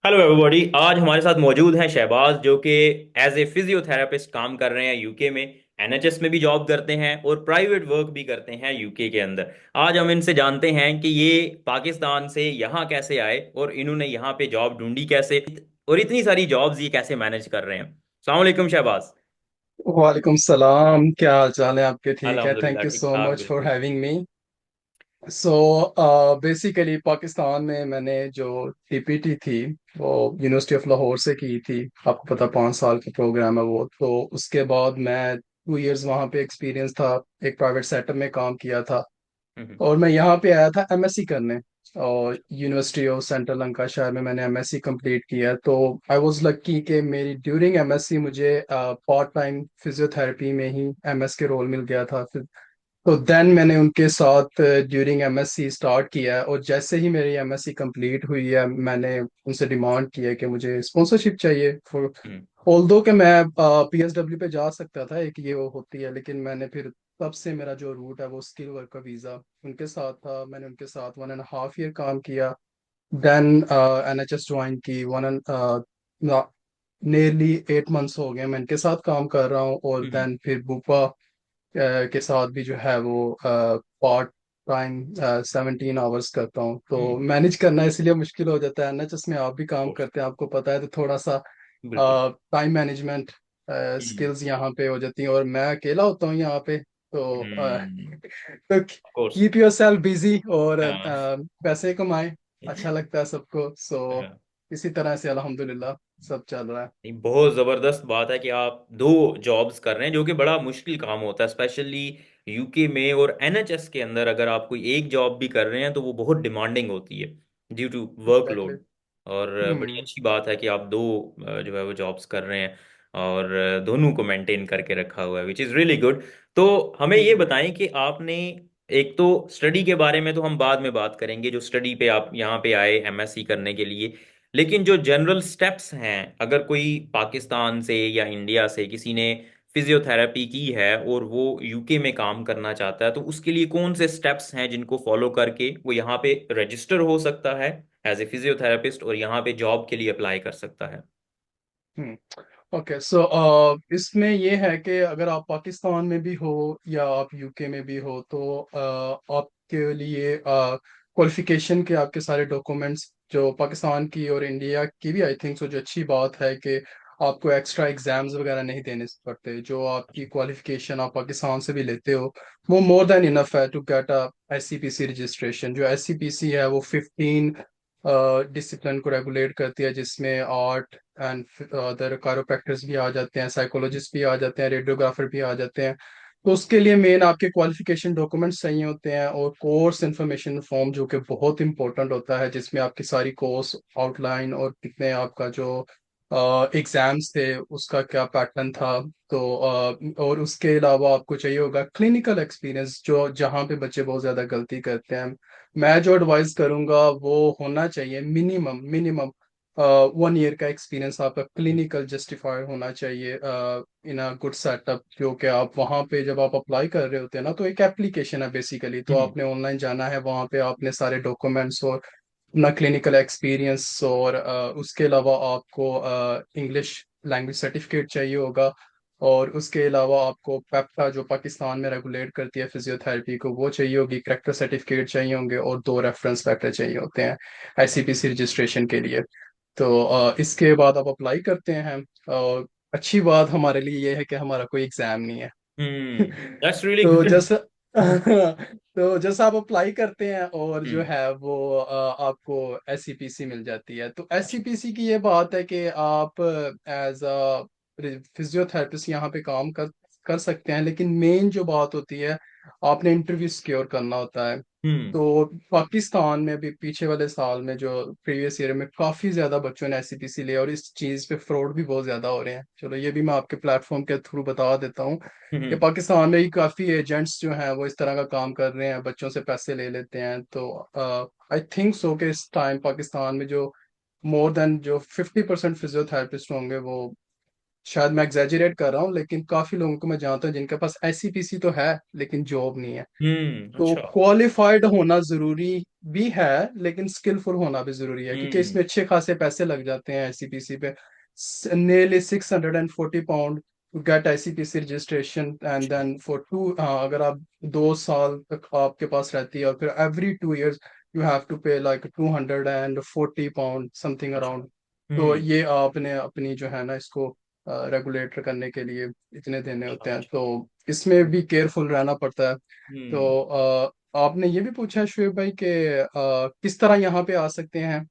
Hello everybody. आज हमारे साथ मौजूद हैं शहबाज, जो कि एज ए फिजियोथेरेपिस्ट काम कर रहे हैं यूके में। एनएचएस में भी जॉब करते हैं और प्राइवेट वर्क भी करते हैं यूके के अंदर। आज हम इनसे जानते हैं कि ये पाकिस्तान से यहाँ कैसे आए और इन्होंने यहाँ पे जॉब ढूंढी कैसे, और इतनी सारी जॉब्स ये कैसे मैनेज कर रहे हैं। अस्सलाम वालेकुम शहबाज। वालेकुम सलाम। क्या हाल चाल है आपके? ठीक है, थैंक अल्हम्दुलिल्लाह यू ठीक सो ठाक, मच फॉर बिल्कुल। Having me. So basically Pakistan में मैंने जो टीपीटी थी वो यूनिवर्सिटी ऑफ लाहौर से की थी। आपको पता 5 साल का प्रोग्राम है वो। तो उसके बाद मैं 2 इयर्स वहाँ पे एक्सपीरियंस था, एक प्राइवेट सेटअप में काम किया था। हम्म। और मैं यहाँ पे आया था एमएससी करने, और यूनिवर्सिटी ऑफ सेंट्रल लंकाशायर में मैंने एमएससी कंप्लीट किया। तो आई वाज लकी कि मेरी ड्यूरिंग एमएससी मुझे पार्ट टाइम फिजियोथेरेपी में ही एमएस के रोल मिल गया था। तो देन मैंने उनके साथ ड्यूरिंग एमएससी स्टार्ट किया है, और जैसे ही मेरी एमएससी कंप्लीट हुई है मैंने उनसे डिमांड की है कि मुझे स्पॉन्सरशिप चाहिए फॉर। हम्म। ऑल्दो कि मैं पीएसडब्ल्यू पे जा सकता था, एक ये वो होती है, लेकिन मैंने फिर तब से मेरा जो रूट है वो स्किल वर्क का वीज़ा उनके साथ था। मैंने उनके साथ 1.5 ईयर काम किया। देन एनएचएस ज्वाइन की। वन नियरली 8 मंथ्स हो गए मैं इनके साथ काम कर रहा हूँ। और हम्म। देन फिर बुपा के साथ भी जो है वो पार्ट टाइम 17 आवर्स करता हूँ। तो हम्म। मैनेज करना इसलिए मुश्किल हो जाता है। एनएचएस में आप भी काम कोर्स। करते हैं, आपको पता है, तो थोड़ा सा बिल्कुल। टाइम मैनेजमेंट हम्म। स्किल्स यहाँ पे हो जाती हैं, और मैं अकेला होता हूँ यहाँ पे। तो हम्म। तो course. Keep your self busy, और हाँ। पैसे कमाए। अच्छा लगता है सबको। सो हाँ। इसी तरह से अल्हम्दुलिल्लाह सब चल रहा है। नहीं, बहुत ज़बरदस्त बात है कि आप दो जॉब्स कर रहे हैं, जो कि बड़ा मुश्किल काम होता है, स्पेशली यूके में। और एनएचएस के अंदर अगर आप कोई एक जॉब भी कर रहे हैं तो वो बहुत डिमांडिंग होती है ड्यू टू एग्जैक्टली। वर्कलोड। और बड़ी हम्म। अच्छी बात है कि आप दो जो है वो जॉब्स कर रहे हैं, और दोनों को मेंटेन करके रखा हुआ है, विच इज़ रियली गुड। तो हमें ये हम्म। बताएं कि आपने, एक तो स्टडी के बारे में तो हम बाद में बात करेंगे, जो स्टडी पे आप यहाँ पे आए एमएससी करने के लिए। लेकिन जो जनरल स्टेप्स हैं, अगर कोई पाकिस्तान से या इंडिया से किसी ने फिजियोथेरेपी की है और वो यूके में काम करना चाहता है, तो उसके लिए कौन से स्टेप्स हैं जिनको फॉलो करके वो यहाँ पे रजिस्टर हो सकता है एज ए फिजियोथेरेपिस्ट, और यहाँ पे जॉब के लिए अप्लाई कर सकता है। हम्म। ओके, सो इसमें ये है कि अगर आप पाकिस्तान में भी हो या आप यूके में भी हो, तो आपके लिए क्वालिफिकेशन के आपके सारे डॉक्यूमेंट्स जो पाकिस्तान की और इंडिया की भी, आई थिंक सो, जो अच्छी बात है कि आपको एक्स्ट्रा एग्जाम्स वगैरह नहीं देने पड़ते। जो आपकी क्वालिफिकेशन आप पाकिस्तान से भी लेते हो वो मोर देन इनफ है टू गेट अ एससीपीसी रजिस्ट्रेशन। जो एससीपीसी है वो 15 डिसिप्लिन को रेगुलेट करती है, जिसमें आर्ट एंड अदर कायरोप्रैक्टर्स भी आ जाते हैं, साइकोलॉजिस्ट भी आ जाते हैं, रेडियोग्राफर भी आ जाते हैं। तो उसके लिए मेन आपके क्वालिफिकेशन डॉक्यूमेंट्स चाहिए होते हैं, और कोर्स इन्फॉर्मेशन फॉर्म जो कि बहुत इंपॉर्टेंट होता है, जिसमें आपकी सारी कोर्स आउटलाइन और कितने आपका जो एग्जाम्स थे उसका क्या पैटर्न था। तो और उसके अलावा आपको चाहिए होगा क्लिनिकल एक्सपीरियंस, जो जहाँ पे बच्चे बहुत ज़्यादा गलती करते हैं। मैं जो एडवाइस करूंगा वो होना चाहिए मिनिमम मिनिमम 1 ईयर का एक्सपीरियंस आपका क्लिनिकल जस्टिफाई होना चाहिए इन अ गुड सेटअप। जो कि आप वहाँ पे जब आप अप्लाई कर रहे होते हैं ना, तो एक एप्लीकेशन है बेसिकली, तो हम्म। आपने ऑनलाइन जाना है, वहाँ पे आपने सारे डॉक्यूमेंट्स और अपना क्लिनिकल एक्सपीरियंस, और उसके अलावा आपको इंग्लिश लैंग्वेज सर्टिफिकेट चाहिए होगा। और उसके अलावा आपको पेप्टा जो पाकिस्तान में रेगुलेट करती है फिजियोथेरेपी को, वो चाहिए होगी, करेक्टर सर्टिफिकेट चाहिए होंगे, और 2 रेफरेंस लेटर चाहिए होते हैं आईसीपीसी रजिस्ट्रेशन के लिए। तो इसके बाद आप अप्लाई करते हैं। और अच्छी बात हमारे लिए ये है कि हमारा कोई एग्जाम नहीं है। हम्म। दैट्स रियली तो गुड। जैसा तो जैसा आप अप्लाई करते हैं और जो हम्म। है वो आपको एससीपीसी मिल जाती है। तो एससीपीसी की ये बात है कि आप एज अ फिजियोथेरेपिस्ट यहाँ पे काम कर सकते हैं, लेकिन मेन जो बात होती है, आपने इंटरव्यू सिक्योर करना होता है। हम्म। तो पाकिस्तान में भी पीछे वाले साल में जो प्रीवियस ईयर में काफी ज्यादा बच्चों ने एससीपीसी लिया, और इस चीज पे फ्रॉड भी बहुत ज्यादा हो रहे हैं। चलो ये भी मैं आपके प्लेटफॉर्म के थ्रू बता देता हूँ कि हम्म। पाकिस्तान में ही काफी एजेंट्स जो हैं वो इस तरह का काम कर रहे हैं, बच्चों से पैसे ले लेते हैं। तो आई थिंक सो कि इस टाइम पाकिस्तान में जो मोर देन जो 50% फिजियोथेरेपिस्ट होंगे, वो, शायद मैं एग्जैजरेट कर रहा हूँ, लेकिन काफी लोगों को मैं जानता हूँ जिनके पास एससीपीसी तो है लेकिन जॉब नहीं है। तो अच्छा। क्वालिफाइड होना जरूरी भी है, लेकिन स्किलफुल होना भी जरूरी है, क्योंकि हम्म। इसमें अच्छे खासे पैसे लग जाते हैं आईसीपीसी पे। Nearly £640 to get ICPC registration, and अच्छा। देन फॉर टू, अगर आप 2 साल तक आपके पास रहती है, और फिर every 2 years you have to pay like £240 something अच्छा। अराउंड। तो हम्म। ये आपने अपनी जो है ना इसको रेगुलेटर करने के लिए इतने देने अच्छा होते हैं, अच्छा। तो इसमें भी केयरफुल रहना पड़ता है। हम्म। तो आपने ये भी पूछा है शुएब भाई कि किस तरह यहाँ पे आ सकते हैं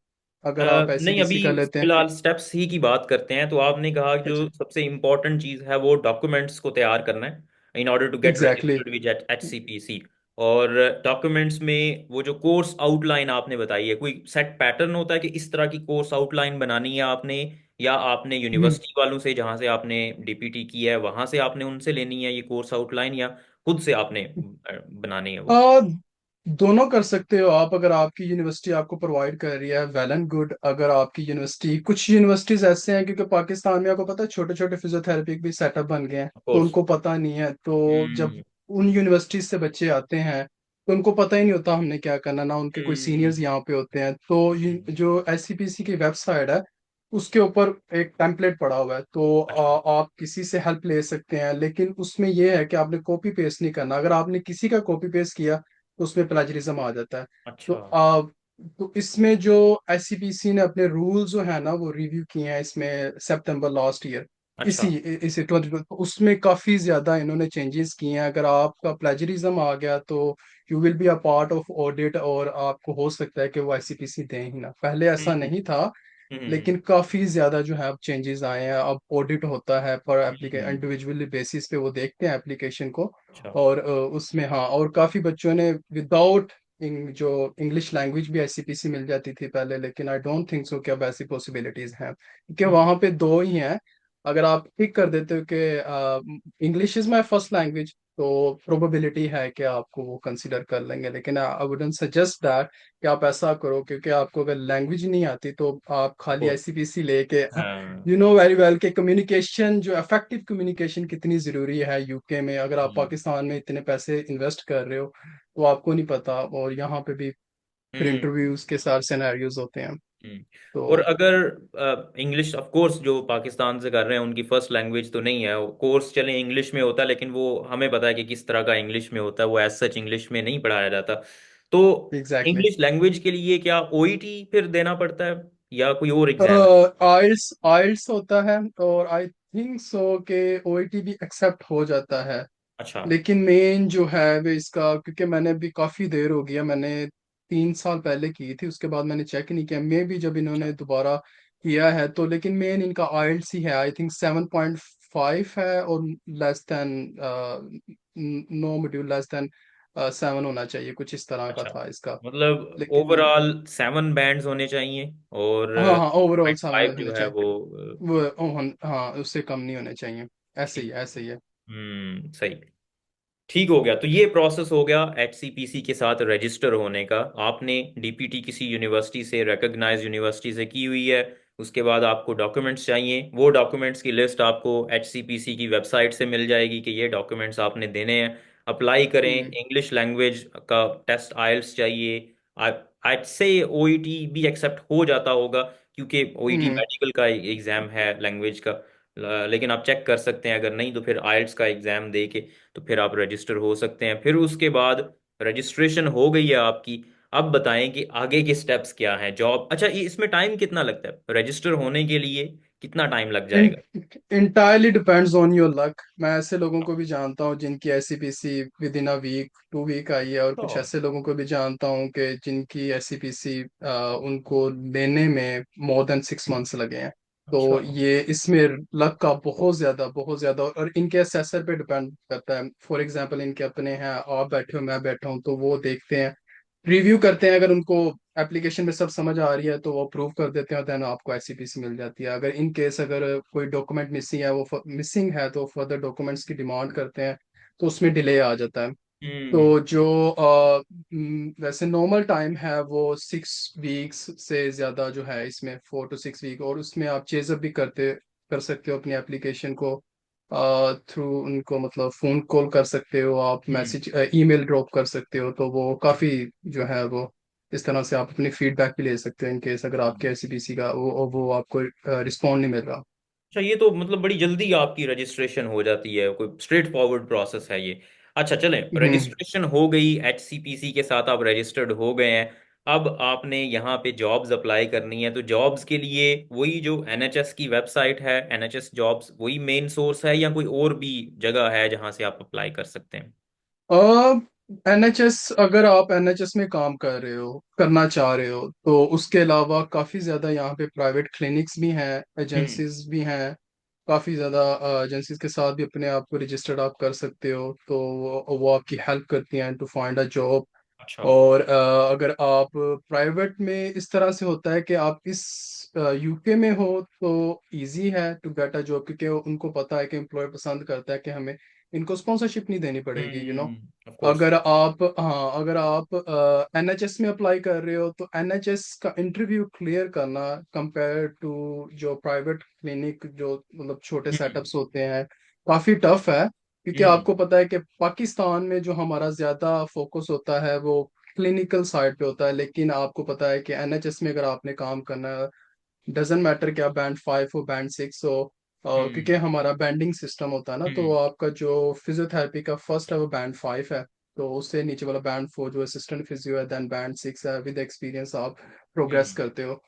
अगर आप नहीं, अभी आईसीपीसी कर लेते हैं। फिलहाल स्टेप्स ही की बात करते हैं। तो आपने कहा कि जो अच्छा। सबसे इम्पोर्टेंट चीज़ है वो डॉक्यूमेंट्स को तैयार करना है in order to get exactly. Registered with HCPC। और डॉक्यूमेंट्स में वो जो कोर्स आउटलाइन आपने बताई है, कोई सेट पैटर्न होता है कि इस तरह की कोर्स आउटलाइन बनानी है आपने, या आपने यूनिवर्सिटी वालों से जहाँ से आपने DPT की है वहाँ से आपने उनसे लेनी है ये कोर्स आउटलाइन, या खुद से आपने बनानी है वो? आ, दोनों कर सकते हो आप। अगर आपकी यूनिवर्सिटी आपको प्रोवाइड कर रही है, वेल एंड गुड। अगर आपकी यूनिवर्सिटी, कुछ यूनिवर्सिटीज ऐसे हैं, क्योंकि पाकिस्तान में आपको पता है छोटे छोटे फिजियोथेरेपी भी सेटअप बन गए हैं, ऑफ तो कोर्स। उनको पता नहीं है। तो जब हम्म। उन यूनिवर्सिटीज से बच्चे आते हैं, तो उनको पता ही नहीं होता हमने क्या करना, ना उनके कोई सीनियर्स हम्म। यहाँ पे होते हैं। तो जो एससीपीसी की वेबसाइट है, उसके ऊपर एक टेम्पलेट पड़ा हुआ है, तो अच्छा आप किसी से हेल्प ले सकते हैं। लेकिन उसमें यह है कि आपने कॉपी पेस्ट नहीं करना। अगर आपने किसी का कॉपी पेस्ट किया, तो उसमें प्लेजरिज्म आ जाता है। तो अच्छा। तो इसमें जो एससीपीसी ने अपने रूल जो है ना वो रिव्यू किए हैं इसमें सितंबर लास्ट ईयर, अच्छा। इसी 20, तो उसमें काफी ज्यादा इन्होंने चेंजेस किए हैं। अगर आपका प्लेजरिज्म आ गया, तो you will be a part of audit, और आपको हो सकता है कि वो एससीपीसी दें ही ना। पहले ऐसा हम्म। नहीं था, लेकिन काफी ज्यादा जो है अब चेंजेस आए हैं। अब ऑडिट होता है पर एप्लीकेशन, हम्म। इंडिविजुअली बेसिस पे वो देखते हैं एप्लीकेशन को। अच्छा। और उसमें हाँ, और काफी बच्चों ने विदाउट जो इंग्लिश लैंग्वेज भी आईसीपीसी मिल जाती थी पहले, लेकिन आई डोंट थिंक सो कि अब ऐसी पॉसिबिलिटीज हैं, क्योंकि हम्म। वहां पे दो ही हैं। अगर आप टिक कर देते हो कि English is my first language, तो प्रोबेबिलिटी है कि आपको वो कंसिडर कर लेंगे। लेकिन आई वुडंट सजेस्ट दैट कि आप ऐसा करो, क्योंकि आपको अगर लैंग्वेज नहीं आती, तो आप ऑफ खाली कोर्स। लेके हाँ। यू नो वेरी वेल कि कम्युनिकेशन, जो इफेक्टिव कम्युनिकेशन कितनी जरूरी है यूके में। अगर आप हम्म। पाकिस्तान में इतने पैसे इन्वेस्ट कर रहे हो, तो आपको नहीं पता, और यहाँ पे भी फिर हम्म। इंटरव्यूज के साथ सिनेरियोज होते हैं। हम्म। और तो अगर इंग्लिश, ऑफ कोर्स जो पाकिस्तान से कर रहे हैं उनकी फर्स्ट लैंग्वेज तो नहीं है, कोर्स चले इंग्लिश में होता है, लेकिन वो हमें पता है कि किस तरह का इंग्लिश में होता है, वो एज सच इंग्लिश में नहीं पढ़ाया जाता। तो एग्जैक्टली। इंग्लिश लैंग्वेज के लिए क्या OET फिर देना पड़ता है, या कोई और एग्जाम है? आइल्स आइल्स होता है, और आई थिंक सो कि ओईटी भी एक्सेप्ट हो जाता है। अच्छा। लेकिन मेन जो है वो इसका, क्योंकि मैंने भी काफी देर हो गया, मैंने 3 साल पहले की थी, उसके बाद मैंने चेक नहीं किया। मे भी जब अच्छा। इन्होंने दोबारा किया है तो, लेकिन मेन इनका आइल्स ही है। आई थिंक 7.5 है, और less than, no module less than 7 होना चाहिए, कुछ इस तरह का अच्छा। था इसका। मतलब लेकिन ओवरऑल 7 बैंड्स होने चाहिए, और हाँ हाँ, ओवरऑल पॉइंट 7 फाइव जो होने है चाहिए। वो वो हाँ, उससे कम नहीं होने चाहिए। ऐसे ही ठीक। है, ऐसे ही है। सही। ठीक हो गया। तो ये प्रोसेस हो गया HCPC के साथ रजिस्टर होने का। आपने DPT किसी यूनिवर्सिटी से, रिकॉग्नाइज यूनिवर्सिटी से की हुई है। उसके बाद आपको डॉक्यूमेंट्स चाहिए, वो डॉक्यूमेंट्स की लिस्ट आपको HCPC की वेबसाइट से मिल जाएगी कि ये डॉक्यूमेंट्स आपने देने हैं। अप्लाई करें। हम्म। इंग्लिश लैंग्वेज का टेस्ट IELTS चाहिए। आज से OET भी एक्सेप्ट हो जाता होगा, क्योंकि OET हम्म। मेडिकल का एग्जाम है लैंग्वेज का। लेकिन आप चेक कर सकते हैं, अगर नहीं तो फिर IELTS का एग्जाम दे के तो फिर आप रजिस्टर हो सकते हैं। फिर उसके बाद रजिस्ट्रेशन हो गई है आपकी। अब बताएं कि आगे के स्टेप्स क्या हैं। जॉब, अच्छा, ये इसमें टाइम कितना लगता है रजिस्टर होने के लिए, कितना टाइम लग जाएगा? Entirely depends on your luck. मैं ऐसे लोगों को भी जानता हूँ जिनकी SCPC within a week, 2 week आई है, और तो कुछ ऐसे लोगों को भी जानता हूँ कि जिनकी एससीपीसी उनको लेने में मोर देन 6 मंथ्स लगे हैं। अच्छा। तो ये इसमें लक का बहुत ज्यादा और इनके असेसर पे डिपेंड करता है। फॉर एग्जांपल इनके अपने हैं, आप बैठे हो, मैं बैठा हूँ, तो वो देखते हैं, रिव्यू करते हैं। अगर उनको एप्लीकेशन में सब समझ आ रही है, तो वो अप्रूव कर देते हैं, देन आपको एससीपीसी मिल जाती है। अगर इन केस अगर कोई डॉक्यूमेंट मिसिंग है, तो फर्दर डॉक्यूमेंट्स की डिमांड करते हैं, तो उसमें डिले आ जाता है। हम्म। तो जो वैसे नॉर्मल टाइम है वो 6 वीक्स से ज्यादा जो है इसमें, 4 to 6 वीक। और उसमें आप चेजअप भी कर सकते हो अपनी एप्लीकेशन को थ्रू उनको, मतलब फोन कॉल कर सकते हो आप, हम्म। मैसेज ईमेल ड्रॉप कर सकते हो, तो वो काफी जो है वो इस तरह से आप अपनी फीडबैक भी ले सकते हैं इन केस अगर आपके आईसीपीसी का वो आपको रिस्पॉन्ड नहीं मिल रहा। अच्छा, ये तो मतलब बड़ी जल्दी आपकी रजिस्ट्रेशन हो जाती है, कोई स्ट्रेट फॉरवर्ड प्रोसेस है ये। अच्छा चलें, हम्म। रजिस्ट्रेशन हो गई, एचसीपीसी के साथ आप रजिस्टर्ड हो गए हैं। अब आपने यहाँ पे जॉब्स अप्लाई करनी है, तो जॉब्स के लिए वही जो एनएचएस की वेबसाइट है, एनएचएस जॉब्स, वही मेन सोर्स है या कोई और भी जगह है जहाँ से आप अप्लाई कर सकते हैं? एनएचएस अगर आप एनएचएस में काम कर रहे हो करना चाह रहे हो तो उसके अलावा काफ़ी ज़्यादा यहाँ पे प्राइवेट क्लिनिक्स भी हैं, हम्म। एजेंसीज भी हैं। काफ़ी ज़्यादा एजेंसीज के साथ भी अपने आप को रजिस्टर्ड आप कर सकते हो, तो वो आपकी हेल्प करती हैं टू फाइंड अ जॉब। अच्छा। और अगर आप प्राइवेट में इस तरह से होता है कि आप इस यूके में हो तो इजी है टू गेट अ जॉब, क्योंकि उनको पता है कि एम्प्लॉयर पसंद करता है कि हमें इनको स्पॉन्सरशिप नहीं देनी पड़ेगी, ऑफ कोर्स। अगर आप एनएचएस में अप्लाई कर रहे हो तो एनएचएस का इंटरव्यू क्लियर करना कंपेयर टू जो प्राइवेट क्लिनिक जो मतलब छोटे हम्म। सेटअप्स होते हैं काफी टफ है, क्योंकि हम्म। आपको पता है कि पाकिस्तान में जो हमारा ज्यादा फोकस होता है वो क्लिनिकल साइड पे होता है, लेकिन आपको पता है कि एनएचएस में अगर आपने काम करना है, डजेंट मैटर कि आप बैंड 5 हो बैंड 6 हो, क्योंकि हम्म। हमारा बैंडिंग सिस्टम होता है ना, तो हम्म। आपका जो फिजियोथेरेपी का फर्स्ट है वो बैंड 5 है। तो उससे नीचे वाला बैंड 4 जो असिस्टेंट फिजियो है, देन बैंड 6 है, विद एक्सपीरियंस आप प्रोग्रेस हम्म। करते हो।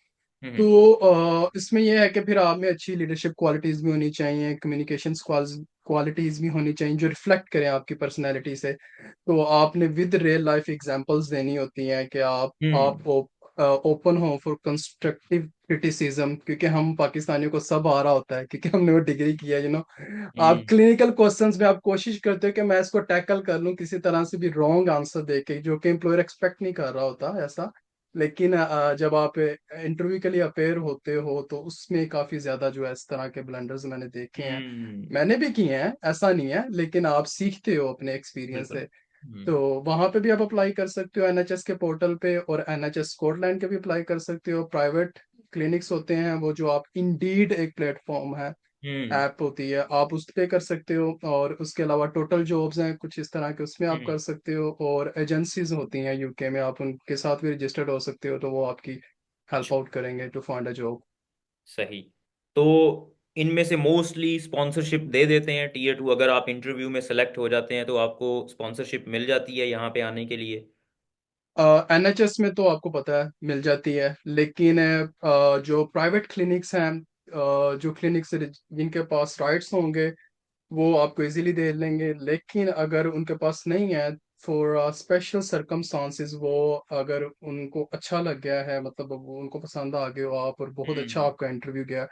हम्म। तो इसमें यह है कि फिर आप में अच्छी लीडरशिप क्वालिटीज भी होनी चाहिए, कम्युनिकेशन क्वालिटीज भी होनी चाहिए जो रिफ्लेक्ट करें आपकी पर्सनैलिटी से। तो आपने विद रियल लाइफ एग्जांपल्स देनी होती हैं कि हम्म। आप ओपन हो फॉर कंस्ट्रक्टिव क्रिटिसिज्म, क्योंकि हम पाकिस्तानियों को सब आ रहा होता है क्योंकि हमने वो डिग्री किया है। आप हम्म। क्लिनिकल क्वेश्चंस में आप कोशिश करते हो कि मैं इसको टैकल कर लूं किसी तरह से भी रॉन्ग आंसर देके, जो कि एम्प्लॉयर एक्सपेक्ट नहीं कर रहा होता ऐसा। लेकिन जब आप इंटरव्यू के लिए अपेयर होते हो तो उसमें काफी ज्यादा जो है इस तरह के ब्लंडर्स मैंने देखे हैं। हम्म। मैंने भी किए हैं, ऐसा नहीं है, लेकिन आप सीखते हो अपने एक्सपीरियंस बिल्कुल। से। तो वहां पे भी आप अप्लाई कर सकते हो एनएचएस के पोर्टल पे, और एनएचएस स्कॉटलैंड के भी अप्लाई कर सकते हो। प्राइवेट क्लिनिक्स होते हैं वो जो आप इंडीड एक प्लेटफॉर्म है, हम्म। ऐप होती है, आप उस पे कर सकते हो। और उसके अलावा टोटल जॉब्स हैं कुछ इस तरह के, उसमें आप हम्म। कर सकते हो। और एजेंसीज होती हैं यूके में, आप उनके साथ भी रजिस्टर्ड हो सकते हो, तो वो आपकी हेल्प अच्छा। आउट करेंगे टू फाइंड अ जॉब। सही। तो इनमें से मोस्टली स्पॉन्सरशिप दे देते हैं टीयर 2, अगर आप इंटरव्यू में सेलेक्ट हो जाते हैं तो आपको स्पॉन्सरशिप मिल जाती है यहाँ पे आने के लिए? एनएचएस में तो आपको पता है मिल जाती है, लेकिन जो प्राइवेट क्लिनिक्स हैं, जो क्लिनिक्स जिनके पास राइट्स होंगे वो आपको इजीली दे लेंगे, लेकिन अगर उनके पास नहीं है फॉर स्पेशल सर्कमस्टांसिस, वो अगर उनको अच्छा लग गया है, मतलब वो उनको पसंद आ गए हो आप और बहुत अच्छा हम्म। आपका इंटरव्यू गया,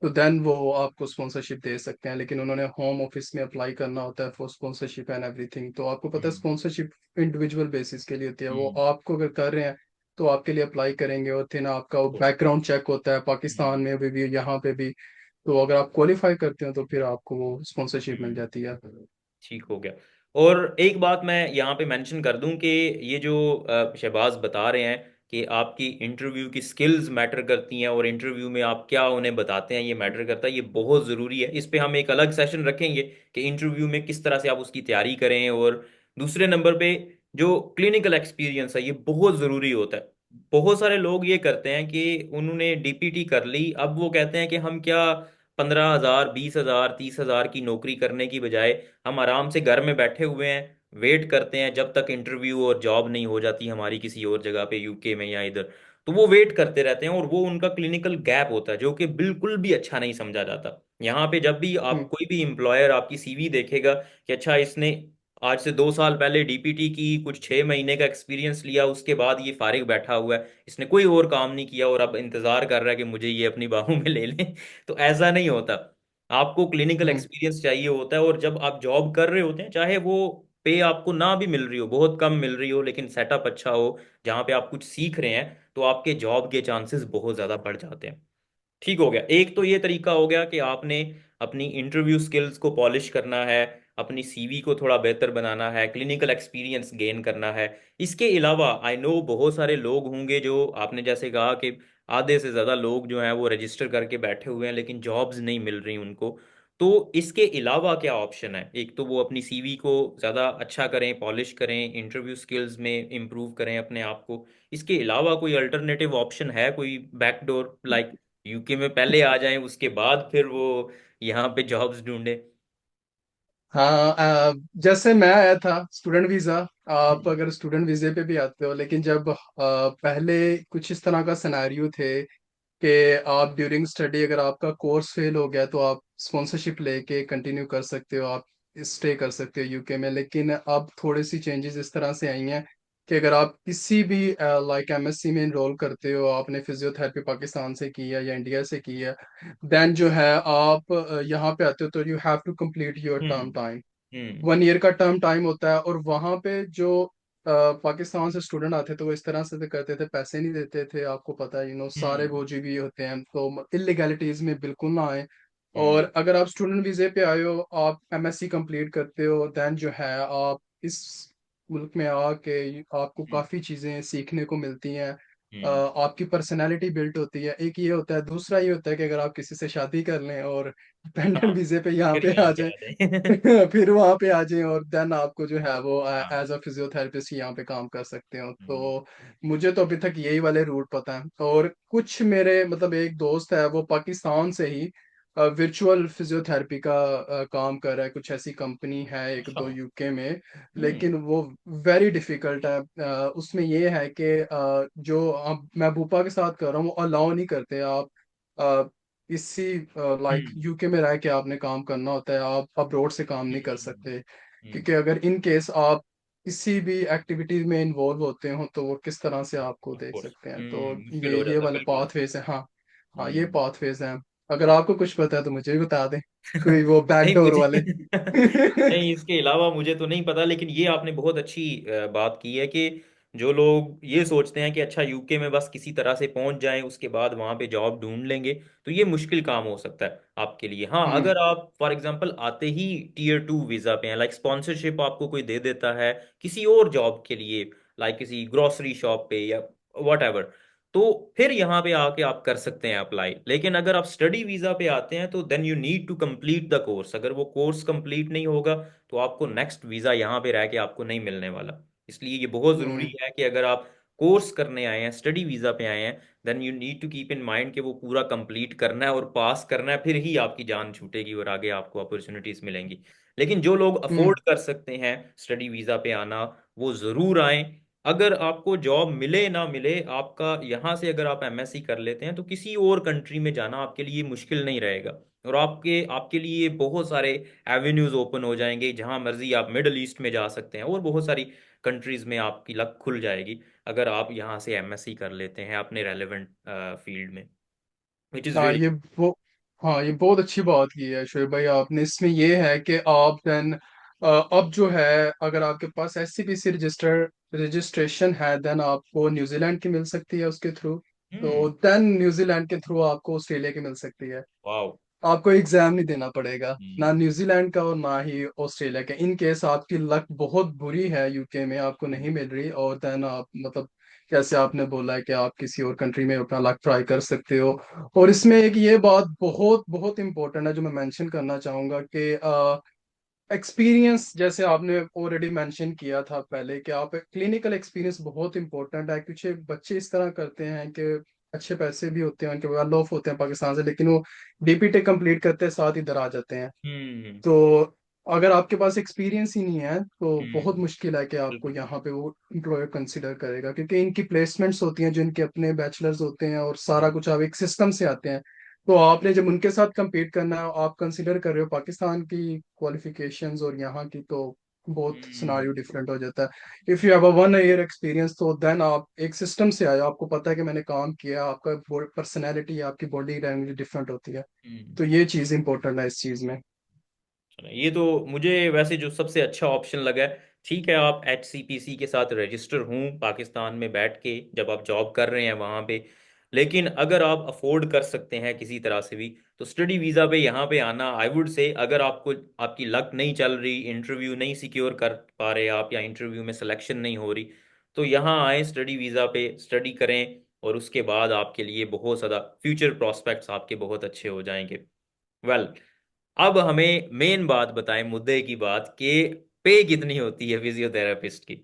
तो देन वो आपको स्पॉन्सरशिप दे सकते हैं। लेकिन उन्होंने होम ऑफिस में अप्लाई करना होता है फॉर स्पॉन्सरशिप एंड एवरीथिंग। तो आपको पता है हम्म। स्पॉन्सरशिप इंडिविजुअल बेसिस के लिए होती है, वो हम्म। आपको अगर कर रहे हैं तो आपके लिए अप्लाई करेंगे, और फिर आपका of course। बैकग्राउंड चेक होता है हम्म। पाकिस्तान में भी यहाँ पे भी। तो अगर आप क्वालिफाई करते हो तो फिर आपको वो स्पॉन्सरशिप मिल हम्म। जाती है। ठीक हो गया। और एक बात मैं यहाँ पे मेंशन कर दूं कि ये जो शहबाज बता रहे हैं कि आपकी इंटरव्यू की स्किल्स मैटर करती हैं और इंटरव्यू में आप क्या उन्हें बताते हैं ये मैटर करता है, ये बहुत ज़रूरी है। इस पे हम एक अलग सेशन रखेंगे कि इंटरव्यू में किस तरह से आप उसकी तैयारी करें। और दूसरे नंबर पे जो क्लिनिकल एक्सपीरियंस है ये बहुत ज़रूरी होता है। बहुत सारे लोग ये करते हैं कि उन्होंने डीपीटी कर ली, अब वो कहते हैं कि हम क्या 15,000 20,000 30,000 की नौकरी करने की बजाय हम आराम से घर में बैठे हुए हैं, वेट करते हैं जब तक इंटरव्यू और जॉब नहीं हो जाती हमारी किसी और जगह पे, यूके में या इधर। तो वो वेट करते रहते हैं और वो उनका क्लिनिकल गैप होता है जो कि बिल्कुल भी अच्छा नहीं समझा जाता। यहाँ पे जब भी आप हम्म। कोई भी एम्प्लॉयर आपकी सीवी देखेगा कि अच्छा इसने आज से 2 साल पहले डीपीटी की कुछ 6 महीने का एक्सपीरियंस लिया, उसके बाद ये फारिग बैठा हुआ है, इसने कोई और काम नहीं किया और अब इंतजार कर रहा है कि मुझे ये अपनी बाहों में ले लें, तो ऐसा नहीं होता। आपको क्लिनिकल हम्म। एक्सपीरियंस चाहिए होता है, और जब आप जॉब कर रहे होते हैं, चाहे वो पे आपको ना भी मिल रही हो, बहुत कम मिल रही हो, लेकिन सेटअप अच्छा हो जहाँ पे आप कुछ सीख रहे हैं, तो आपके जॉब के चांसेस बहुत ज़्यादा बढ़ जाते हैं। ठीक हो गया। एक तो ये तरीका हो गया कि आपने अपनी इंटरव्यू स्किल्स को पॉलिश करना है, अपनी सीवी को थोड़ा बेहतर बनाना है, क्लिनिकल एक्सपीरियंस गेन करना है। इसके अलावा आई नो बहुत सारे लोग होंगे जो आपने जैसे कहा कि आधे से ज़्यादा लोग जो हैं वो रजिस्टर करके बैठे हुए हैं लेकिन जॉब्स नहीं मिल रही उनको। तो इसके अलावा क्या ऑप्शन है? एक तो वो अपनी सीवी को ज़्यादा अच्छा करें, पॉलिश करें, इंटरव्यू स्किल्स में इम्प्रूव करें अपने आप को। इसके अलावा कोई अल्टरनेटिव ऑप्शन है, कोई बैकडोर, लाइक यूके में पहले आ जाएं उसके बाद फिर वो यहाँ पे जॉब्स ढूंढे? हाँ, जैसे मैं आया था स्टूडेंट वीजा। आप हम्म। अगर स्टूडेंट वीजे पे भी आते हो, लेकिन जब पहले कुछ इस तरह का सिनेरियो थे कि आप ड्यूरिंग स्टडी अगर आपका कोर्स फेल हो गया तो आप स्पॉन्सरशिप लेके कंटिन्यू कर सकते हो, आप स्टे कर सकते हो यूके में। लेकिन अब थोड़ी सी चेंजेस इस तरह से आई हैं कि अगर आप किसी भी लाइक एमएससी में इनरोल करते हो, आपने फिजियोथेरेपी पाकिस्तान से की है या इंडिया से की है, देन जो है आप यहाँ पे आते हो तो you have to complete your term hmm. Time. हम्म। 1 ईयर का टर्म टाइम होता है, और वहां पे जो पाकिस्तान से स्टूडेंट आते थे वो इस तरह से तो करते थे, पैसे नहीं देते थे, आपको पता है, सारे हम्म। वो जी भी होते हैं, तो इलीगैलिटीज में बिल्कुल ना आए। हम्म। और अगर आप स्टूडेंट वीजे पे आए हो, आप एमएससी कंप्लीट करते हो, देन जो है आप इस मुल्क में आके आपको हम्म। काफी चीजें सीखने को मिलती हैं। हम्म। आपकी पर्सनालिटी बिल्ट होती है, एक ये होता है। दूसरा ये होता है कि अगर आप किसी से शादी कर लें और हाँ, डिपेंडेंट वीजे पे यहाँ फिर पे यहाँ आ पे जाए, आ जाए। फिर वहां पे आ जाए, और देन आपको जो है वो हाँ। एज अ फिजियोथेरेपिस्ट यहाँ पे काम कर सकते हो। हम्म। तो मुझे तो अभी तक यही वाले रूट पता है। और कुछ मेरे मतलब एक दोस्त है वो पाकिस्तान से ही वर्चुअल फिजियोथेरेपी का काम कर रहा है, कुछ ऐसी कंपनी है एक अच्छा। दो यूके में। हम्म। लेकिन वो वेरी डिफिकल्ट है। उसमें ये है कि जो अब मैं भूपा के साथ कर रहा हूँ वो अलाउ नहीं करते आप अ, इसी लाइक हम्म। यूके में रह के आपने काम करना होता है, आप अब्रॉड से काम नहीं कर हम्म। सकते। हम्म। क्योंकि अगर इन केस आप किसी भी एक्टिविटीज में इन्वॉल्व होते हो तो वो किस तरह से आपको ऑफ देख कोर्स। सकते हैं। तो मुश्किल हो ये जाता है वाले बिल्कुल। पाथवेज हैं। हाँ, हाँ, ये हम्म। पाथवेज हैं। अगर आपको कुछ पता है तो मुझे भी बता दें, कोई वो नहीं बैकडोर मुझे वाले। नहीं, इसके अलावा मुझे तो नहीं पता, लेकिन ये आपने बहुत अच्छी बात की है कि जो लोग ये सोचते हैं कि अच्छा यूके में बस किसी तरह से पहुंच जाएं उसके बाद वहां पे जॉब ढूंढ लेंगे, तो ये मुश्किल काम हो सकता है आपके लिए। हाँ, हम्म, अगर आप फॉर एग्जांपल आते ही टीयर 2 वीजा पे हैं, लाइक स्पॉन्सरशिप आपको कोई दे देता है किसी और जॉब के लिए, लाइक किसी ग्रोसरी शॉप पे या वट, तो फिर यहाँ पे आके आप कर सकते हैं अप्लाई। लेकिन अगर आप स्टडी वीजा पे आते हैं तो then you need to complete the course. अगर वो कोर्स कंप्लीट नहीं होगा तो आपको नेक्स्ट वीजा यहाँ पे रह के आपको नहीं मिलने वाला। इसलिए ये बहुत हम्म, जरूरी है कि अगर आप कोर्स करने आए हैं, स्टडी वीजा पे आए हैं, then you need to keep in mind कि वो पूरा कंप्लीट करना है और पास करना है, फिर ही आपकी जान छूटेगी और आगे आपको अपॉर्चुनिटीज मिलेंगी। लेकिन जो लोग हम्म, अफोर्ड कर सकते हैं स्टडी वीजा पे आना, वो जरूर आए। अगर आपको जॉब मिले ना मिले, आपका यहाँ से अगर आप एमएससी कर लेते हैं तो किसी और कंट्री में जाना आपके लिए मुश्किल नहीं रहेगा। और आपके आपके लिए बहुत सारे एवेन्यूज ओपन हो जाएंगे, जहां मर्जी आप मिडल ईस्ट में जा सकते हैं और बहुत सारी कंट्रीज में आपकी लक खुल जाएगी अगर आप यहाँ से एमएससी कर लेते हैं अपने रेलेवेंट फील्ड में, विच इज़ हाँ रियली। ये वो हाँ, ये बहुत अच्छी बात की है शोएब भाई आपने। इसमें ये है कि आप देन अब जो है, अगर आपके पास एससीपीसी रजिस्ट्रेशन है, देन आपको न्यूजीलैंड की मिल सकती है उसके थ्रू। तो हम्म। देन न्यूजीलैंड के थ्रू आपको ऑस्ट्रेलिया की मिल सकती है। वाओ। आपको एग्जाम नहीं देना पड़ेगा, ना हम्म। न्यूजीलैंड का और ना ही ऑस्ट्रेलिया का। इन केस आपकी लक बहुत बुरी है, यूके में आपको नहीं हम्म। मिल रही, और देन आप मतलब जैसे आपने बोला है कि आप किसी और कंट्री में अपना लक ट्राई कर सकते हो। और हम्म। इसमें एक ये बात बहुत बहुत इंपॉर्टेंट है जो मैं मेंशन करना चाहूंगा कि एक्सपीरियंस, जैसे आपने ऑलरेडी मेंशन किया था पहले, कि आप क्लिनिकल एक्सपीरियंस बहुत इंपॉर्टेंट है। कुछ बच्चे इस तरह करते हैं कि अच्छे पैसे भी होते हैं उनके, वेल ऑफ होते हैं पाकिस्तान से, लेकिन वो डीपीटेक कंप्लीट करते हैं साथ इधर आ जाते हैं। हम्म। तो अगर आपके पास एक्सपीरियंस ही नहीं है तो बहुत हम्म। मुश्किल है कि आपको बिल्कुल। यहाँ पे वो एम्प्लॉयर कंसिडर करेगा, क्योंकि इनकी प्लेसमेंट्स होती हैं जो इनके अपने बैचलर्स होते हैं, और सारा हम्म। कुछ आप एक सिस्टम से आते हैं। तो आपने जब उनके साथ compete करना है, आप कंसिडर कर रहे हो पाकिस्तान की क्वालिफिकेशंस और यहाँ की, तो बहुत हम्म। सिनारियो डिफरेंट हो जाता है। If you have a 1 year experience तो देन आप एक सिस्टम से आए हो, आपको पता है कि मैंने काम किया, आपका पर्सनैलिटी, आपकी बॉडी लैंग्वेज डिफरेंट होती है। हम्म। तो ये चीज़ इंपॉर्टेंट है इस चीज़ में। चलो, ये तो मुझे वैसे जो सबसे अच्छा ऑप्शन लगा है। ठीक है, आप एचसीपीसी के साथ रजिस्टर हूँ पाकिस्तान में बैठ के जब आप जॉब कर रहे हैं वहाँ पे, लेकिन अगर आप अफोर्ड कर सकते हैं किसी तरह से भी, तो स्टडी वीज़ा पे यहाँ पे आना, आई वुड से, अगर आपको आपकी लक नहीं चल रही, इंटरव्यू नहीं सिक्योर कर पा रहे आप, या इंटरव्यू में सिलेक्शन नहीं हो रही, तो यहाँ आए, स्टडी वीज़ा पे स्टडी करें, और उसके बाद आपके लिए बहुत ज़्यादा फ्यूचर प्रॉस्पेक्ट्स आपके बहुत अच्छे हो जाएंगे। वेल, अब हमें मेन बात बताएं, मुद्दे की बात, कि पे कितनी होती है फिजियोथेरापिस्ट की?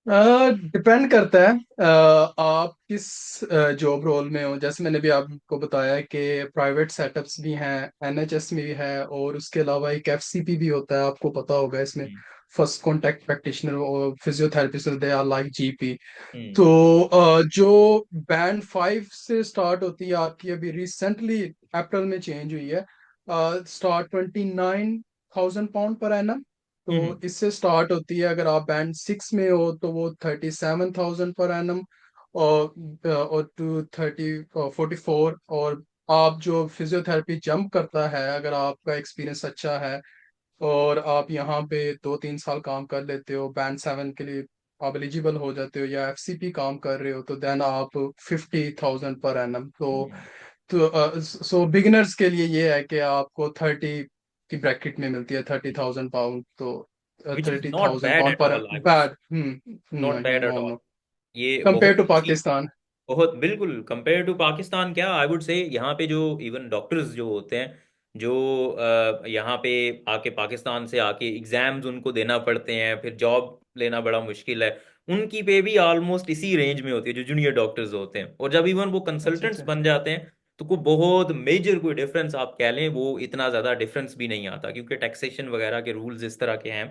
डिपेंड करता है आप किस जॉब रोल में हो। जैसे मैंने भी आपको बताया कि प्राइवेट सेटअप्स भी हैं, एनएचएस में भी है, और उसके अलावा एक एफसीपी भी होता है, आपको पता होगा इसमें। हम्म। फर्स्ट कॉन्टैक्ट प्रैक्टिशनर और physiotherapist, they are like GP. Hmm. तो जो बैंड 5 से स्टार्ट होती है आपकी, अभी रिसेंटली अप्रैल में चेंज हुई है, स्टार्ट 29,000 पाउंड पर एनम। तो हम्म। इससे स्टार्ट होती है। अगर आप बैंड 6 में हो तो वो 37,000 पर एनम, और टू 44। और आप जो फिजियोथेरेपी जंप करता है, अगर आपका एक्सपीरियंस अच्छा है और आप यहाँ पे 2-3 साल काम कर लेते हो, बैंड 7 के लिए आप एलिजिबल हो जाते हो, या एफसीपी काम कर रहे हो, तो देन आप 50,000 पर एनम। तो बिगिनर्स के लिए ये है कि आपको 30 की ब्रैकेट में मिलती है, 30,000 पाउंड। तो which is thirty not thousand bad pound at पर all, I would bad. Not नहीं, bad at no all. No, ये कंपेयर बहुत टू अच्छी, पाकिस्तान। बहुत बिल्कुल कंपेयर टू पाकिस्तान, क्या आई वुड से यहाँ पे जो इवन डॉक्टर्स जो होते हैं, जो यहाँ पे आके पाकिस्तान से आके एग्जाम्स उनको देना पड़ते हैं, फिर जॉब लेना बड़ा मुश्किल है, उनकी पे भी ऑलमोस्ट इसी रेंज में होती है जो जूनियर डॉक्टर्स होते हैं। और जब इवन वो अच्छा कंसल्टेंट्स अच्छा। बन जाते हैं तो कोई बहुत मेजर कोई डिफरेंस आप कह लें, वो इतना ज़्यादा डिफरेंस भी नहीं आता, क्योंकि टैक्सेशन वगैरह के रूल्स इस तरह के हैं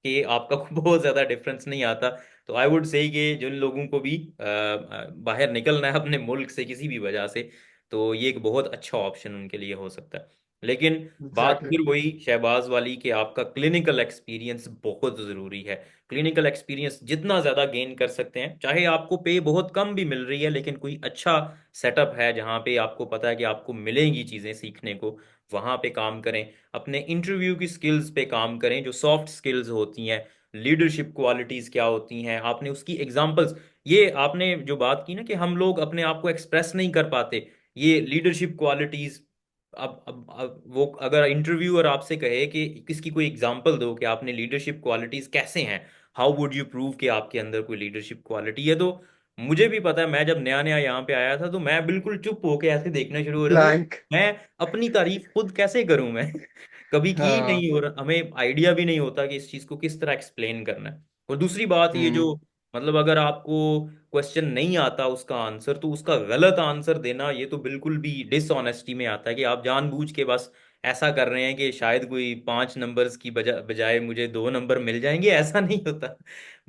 कि आपका कोई बहुत ज़्यादा डिफरेंस नहीं आता। तो आई वुड से कि जिन लोगों को भी बाहर निकलना है अपने मुल्क से किसी भी वजह से, तो ये एक बहुत अच्छा ऑप्शन उनके लिए हो सकता है। लेकिन बात एग्जैक्टली। फिर वही शहबाज वाली कि आपका क्लिनिकल एक्सपीरियंस बहुत ज़रूरी है। क्लिनिकल एक्सपीरियंस जितना ज़्यादा गेन कर सकते हैं, चाहे आपको पे बहुत कम भी मिल रही है, लेकिन कोई अच्छा सेटअप है जहाँ पे आपको पता है कि आपको मिलेंगी चीज़ें सीखने को, वहाँ पे काम करें। अपने इंटरव्यू की स्किल्स पे काम करें, जो सॉफ्ट स्किल्स होती हैं, लीडरशिप क्वालिटीज क्या होती हैं, आपने उसकी एग्जांपल्स, ये आपने जो बात की ना कि हम लोग अपने आप को एक्सप्रेस नहीं कर पाते, ये लीडरशिप क्वालिटीज। अब वो अगर इंटरव्यूअर आपसे कहे कि किसकी कोई एग्जांपल दो कि आपने लीडरशिप क्वालिटीज कैसे हैं, हाउ वुड यू प्रूव कि आपके अंदर कोई लीडरशिप क्वालिटी है, तो मुझे भी पता है, मैं जब नया नया यहाँ पे आया था तो मैं बिल्कुल चुप होके ऐसे देखना शुरू हो रहा था। ब्लैंक। मैं अपनी तारीफ खुद कैसे करूं मैं? कभी की हाँ। नहीं, और हमें आइडिया भी नहीं होता कि इस चीज को किस तरह एक्सप्लेन करना है। और दूसरी बात ये जो, हम्म। मतलब अगर आपको क्वेश्चन नहीं आता उसका आंसर, तो उसका गलत आंसर देना ये तो बिल्कुल भी डिसऑनेस्टी में आता है, कि आप जानबूझ के बस ऐसा कर रहे हैं कि शायद कोई 5 नंबर्स की बजाय मुझे 2 नंबर मिल जाएंगे, ऐसा नहीं होता।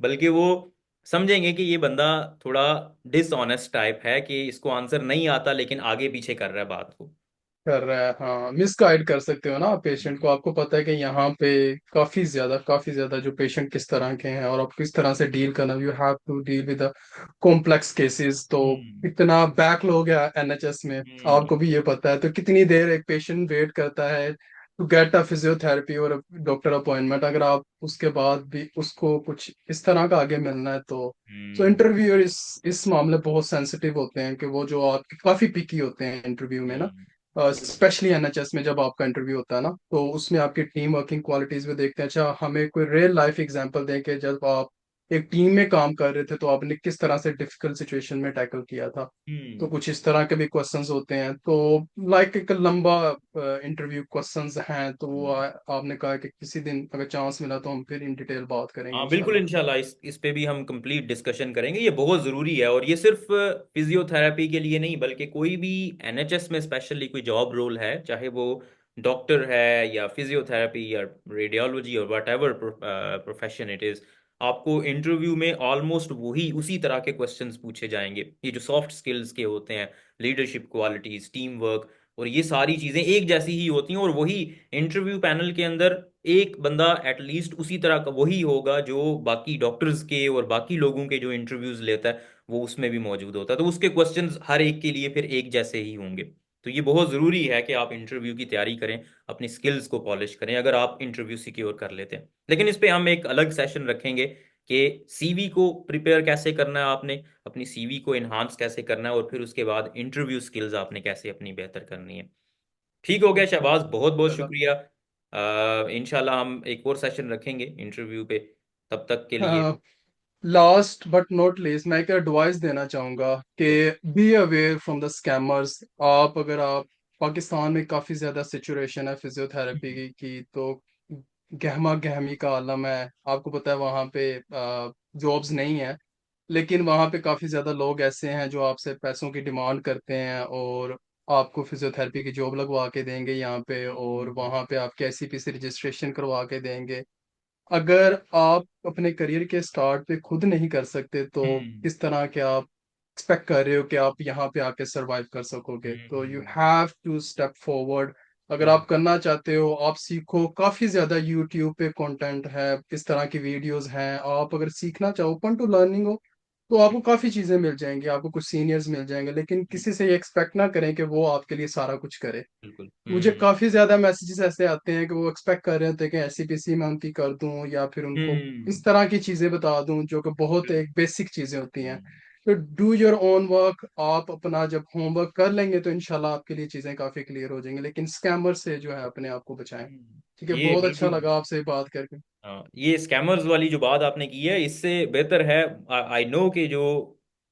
बल्कि वो समझेंगे कि ये बंदा थोड़ा डिसऑनेस्ट टाइप है, कि इसको आंसर नहीं आता लेकिन आगे पीछे कर रहा है बात को। कर रहा है, हाँ। मिसगाइड कर सकते हो ना पेशेंट को। आपको पता है कि यहाँ पे काफी ज्यादा जो पेशेंट किस तरह के हैं, और आप किस तरह से डील करना, you have to deal with complex cases. तो हम्म। इतना बैकलॉग है एनएचएस में, हम्म। आपको भी ये पता है। तो कितनी देर एक पेशेंट वेट करता है टू गेट अ फिजियोथेरेपी और डॉक्टर अपॉइंटमेंट, अगर आप उसके बाद भी उसको कुछ इस तरह का आगे मिलना है। तो हम्म। इंटरव्यूअर इस मामले बहुत सेंसिटिव होते हैं, कि वो जो आप काफी पिकी होते हैं इंटरव्यू में ना। हम्म। स्पेशली एनएचएस में जब आपका इंटरव्यू होता है ना, तो उसमें आपकी टीम वर्किंग क्वालिटीज भी देखते हैं। अच्छा, हमें कोई रियल लाइफ एग्जांपल दें कि जब आप एक टीम में काम कर रहे थे तो आपने किस तरह से डिफिकल्ट सिचुएशन में टैकल किया था। तो हम्म। कुछ इस तरह के भी क्वेश्चंस होते हैं। तो लाइक एक लंबा इंटरव्यू क्वेश्चंस हैं। तो वो हम्म। आपने कहा कि किसी दिन अगर चांस मिला तो हम फिर इन डिटेल बात करेंगे हाँ बिल्कुल, इंशाल्लाह। इंशाल्लाह इस पे भी हम कंप्लीट डिस्कशन करेंगे, ये बहुत ज़रूरी है। और ये सिर्फ फिजियोथेरेपी के लिए नहीं, बल्कि कोई भी एनएचएस में स्पेशली कोई जॉब रोल है, चाहे वो डॉक्टर है या फिजियोथेरेपी या रेडियोलॉजी और what ever profession it is, आपको इंटरव्यू में ऑलमोस्ट वही उसी तरह के क्वेश्चंस पूछे जाएंगे, ये जो सॉफ्ट स्किल्स के होते हैं, लीडरशिप क्वालिटीज, टीम वर्क, और ये सारी चीज़ें एक जैसी ही होती हैं। और वही इंटरव्यू पैनल के अंदर एक बंदा एटलीस्ट उसी तरह का वही होगा जो बाकी डॉक्टर्स के और बाकी लोगों के जो इंटरव्यूज लेता है, वो उसमें भी मौजूद होता है, तो उसके क्वेश्चंस हर एक के लिए फिर एक जैसे ही होंगे। तो ये बहुत ज़रूरी है कि आप इंटरव्यू की तैयारी करें, अपनी स्किल्स को पॉलिश करें, अगर आप इंटरव्यू सिक्योर कर लेते हैं। लेकिन इस पे हम एक अलग सेशन रखेंगे कि सीवी को प्रिपेयर कैसे करना है आपने, अपनी सीवी को इन्हांस कैसे करना है, और फिर उसके बाद इंटरव्यू स्किल्स आपने कैसे अपनी बेहतर करनी है। ठीक हो गया शहबाज, बहुत बहुत शुक्रिया। इंशाल्लाह हम एक और सेशन रखेंगे इंटरव्यू पे, तब तक के लिए। लास्ट बट नॉट लीस्ट, मैं एक एडवाइस देना चाहूंगा कि be aware from the scammers. आप अगर आप पाकिस्तान में काफ़ी ज़्यादा सिचुएशन है फिजियोथेरेपी की, तो गहमा गहमी का आलम है। आपको पता है वहाँ पे जॉब्स नहीं है, लेकिन वहाँ पे काफ़ी ज़्यादा लोग ऐसे हैं जो आपसे पैसों की डिमांड करते हैं और आपको फिजियोथेरेपी की जॉब लगवा के देंगे यहाँ पे, और हम्म। वहाँ पे आपके एससीपी से रजिस्ट्रेशन करवा के देंगे। अगर आप अपने करियर के स्टार्ट पे खुद नहीं कर सकते तो हम्म। किस तरह के आप एक्सपेक्ट कर रहे हो कि आप यहाँ पे आके सरवाइव कर सकोगे? तो you hmm. Have to step forward. अगर हम्म। आप करना चाहते हो, आप सीखो। काफी ज्यादा यूट्यूब पे कंटेंट है, इस तरह की वीडियोस हैं। आप अगर सीखना चाहो, ओपन टू लर्निंग हो, तो आपको काफी चीजें मिल जाएंगी, आपको कुछ सीनियर्स मिल जाएंगे, लेकिन हम्म। किसी से ये एक्सपेक्ट ना करें कि वो आपके लिए सारा कुछ करे। बिल्कुल। मुझे हम्म। काफी ज्यादा मैसेजेस ऐसे आते हैं कि वो एक्सपेक्ट कर रहे होते हैं कि एससीपीसी मैं उनकी कर दूं, या फिर उनको हम्म। इस तरह की चीजें बता दूं जो कि बहुत बिल्कुल। एक बेसिक चीजें होती हैं। हम्म। तो डू योर ओन वर्क। आप अपना जब होमवर्क कर लेंगे तो इंशाल्लाह आपके लिए चीजें काफी क्लियर हो जाएंगी, लेकिन स्कैमर से जो है अपने आप को बचाएं। ठीक है, ये बहुत अच्छा बिल्कुल। लगा आपसे बात करके। हाँ, ये स्कैमर्स वाली जो बात आपने की है, इससे बेहतर है आई नो कि जो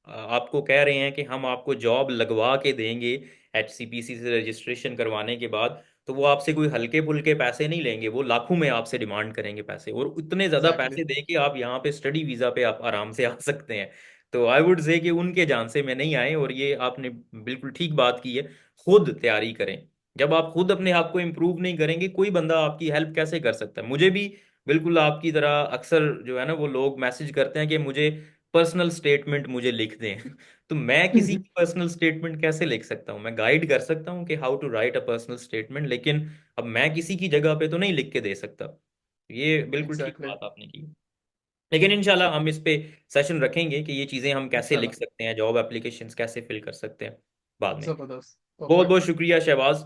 आपको कह रहे हैं कि हम आपको जॉब लगवा के देंगे एचसीपीसी से रजिस्ट्रेशन करवाने के बाद, तो वो आपसे कोई हल्के फुल्के पैसे नहीं लेंगे, वो लाखों में आपसे डिमांड करेंगे पैसे, और इतने ज़्यादा एग्जैक्टली। पैसे दे के आप यहाँ पे स्टडी वीज़ा पे आप आराम से आ सकते हैं। तो आई वुड से कि उनके जान से मैं नहीं आए, और ये आपने बिल्कुल ठीक बात की है। खुद तैयारी करें। जब आप खुद अपने आप को इम्प्रूव नहीं करेंगे, कोई बंदा आपकी हेल्प कैसे कर सकता है? मुझे भी बिल्कुल आपकी तरह अक्सर जो है ना, वो लोग मैसेज करते हैं कि मुझे पर्सनल स्टेटमेंट मुझे लिख दें। तो मैं किसी की पर्सनल स्टेटमेंट कैसे लिख सकता हूँ? मैं गाइड कर सकता हूँ कि how to write a personal statement, लेकिन अब मैं किसी की जगह पे तो नहीं लिख के दे सकता। ये बिल्कुल ठीक एग्जैक्टली। बात आपने की। लेकिन इंशाल्लाह हम इस पे सेशन रखेंगे कि ये चीज़ें हम कैसे लिख इंशाल्लाह। सकते हैं, जॉब एप्लीकेशंस कैसे फिल कर सकते हैं बाद में। जबरदस्त, बहुत बहुत परफेक्ट। शुक्रिया शहबाज।